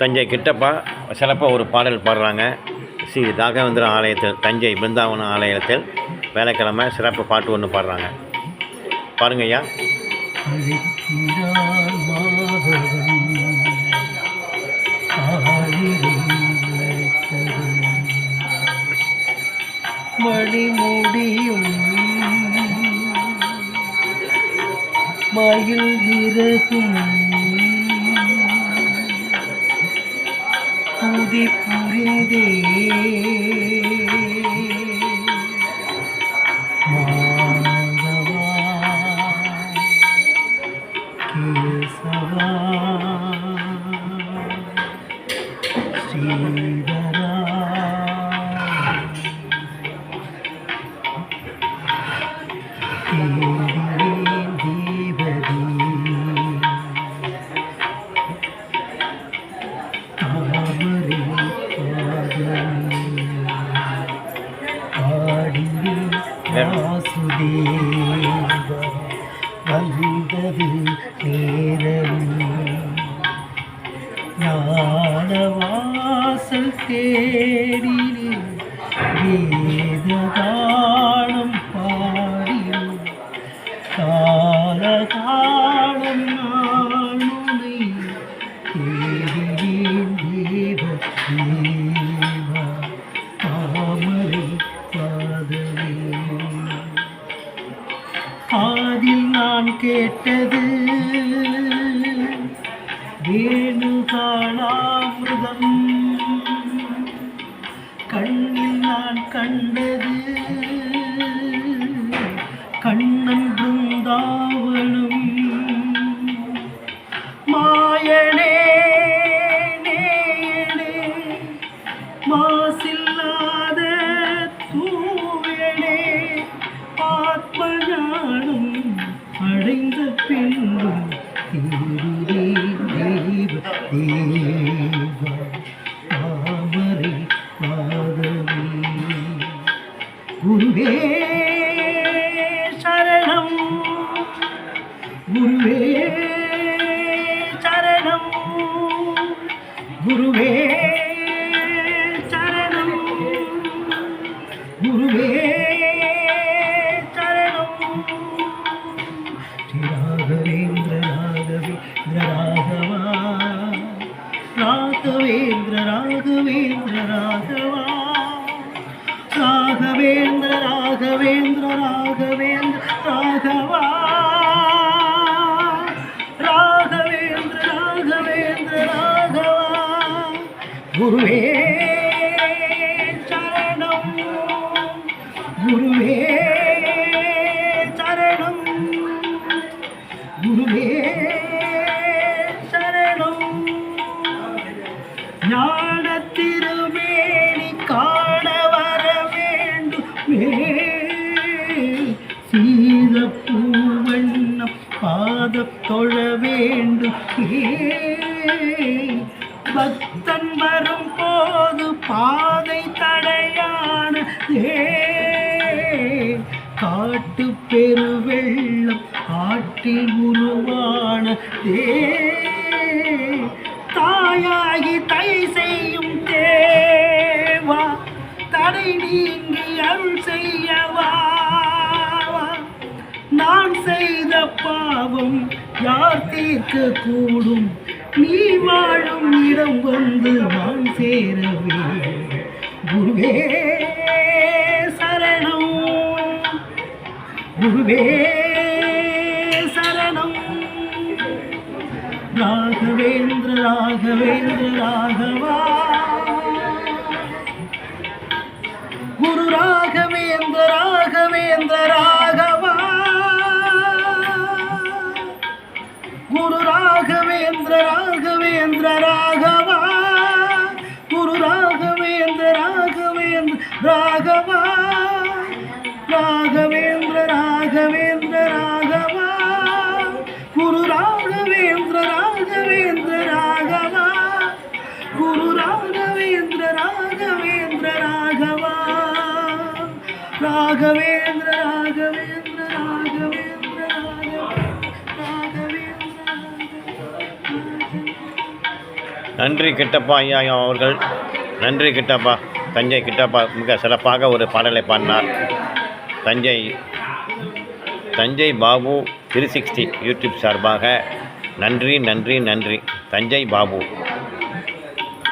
தஞ்சை கிட்டப்பா சிறப்பாக ஒரு பாடல் பாடுறாங்க. ஸ்ரீ ராகவேந்திர ஆலயத்தில், தஞ்சை பிருந்தாவன ஆலயத்தில் வேலைக்கிழமை சிறப்பு பாட்டு ஒன்று பாடுறாங்க. பாருங்க ஐயா. மணிமுடியும் மயில் இறகும் புதி புரிந்தே மாதவா கேசவா ஸ்ரீதரா வாசுதேவ வந்தது நேரம் ஞானவாசல் தேடினே வேதகானம் பாடினோம் காலகாலம் நானுனை தேடினேன் தேவ தேவா தாமரை பாதமே. காதில் நான் கேட்டது வேணுகாலாமிருதம், கண்ணில் நான் கண்டது கண்ணன் பிருந்தாவனம். மாயனே நேயனே மாசில்லாத தூயனே ஆத்மஞானம் அடைந்த பின்னும் தேடுதே தேவ தேவா தாமரை பாதமே. குருவே சரணம், குருவே சரணம், குருவே சரணம், குருவே சரணம். ஸ்ரீ ராகவேந்திர ராகவேந்திர ராகவா, ராகவேந்திர ராகவேந்திர ராகவா, ராகவேந்திர ராகவேந்திர ராகவேந்திர ராகவா, ராகவேந்திர ராகவேந்திர ராகவா. குருவே சரணம், குருவே சரணம், குருவே சரணம். ஞான திருமேனி காண வர வேண்டுமே, சீத பூவண்ணம் பாதம் தொழ வேண்டுமே. பக்தன் வரும் போது பாதை தடையானதே, காட்டு பெருவெள்ளம் ஆற்றில் உருவானதே. தாயாகி தயை செய்யும் தேவா, தடை நீங்கி அருள் செய்யவா. நான் செய்த பாவம் யார் தீர்க்க கூடும், நீ வாழும் இடம் வந்து நான் சேரவே. குருவே சரணம், குருவே சரணம். ராகவேந்திர ராகவேந்திர ராகவா, குரு ராகவேந்திர ராகவேந்திர ராகவா, குரு ராகவேந்திர ராகவேந்திர ராகவா, குரு ராகவேந்திர ராகவேந்திர ராகவா, ராகவேந்திர ராகவேந்திர ராகவா, குரு ராகவேந்திர ராகவேந்திர ராகவா, குரு ராகவேந்திர ராகவேந்திர ராகவா, ராகவேந்திர ராகவேந்திர ராகவேந்திர ராகவேந்திர ராகவேந்திர நன்றி கிட்டப்பா ஐயா அவர்கள். நன்றி கிட்டப்பா. தஞ்சை கிட்டப்பா மிக சிறப்பாக ஒரு பாடலை பாடினார். தஞ்சை பாபு 360 யூடியூப் சார்பாக நன்றி நன்றி நன்றி. தஞ்சை பாபு.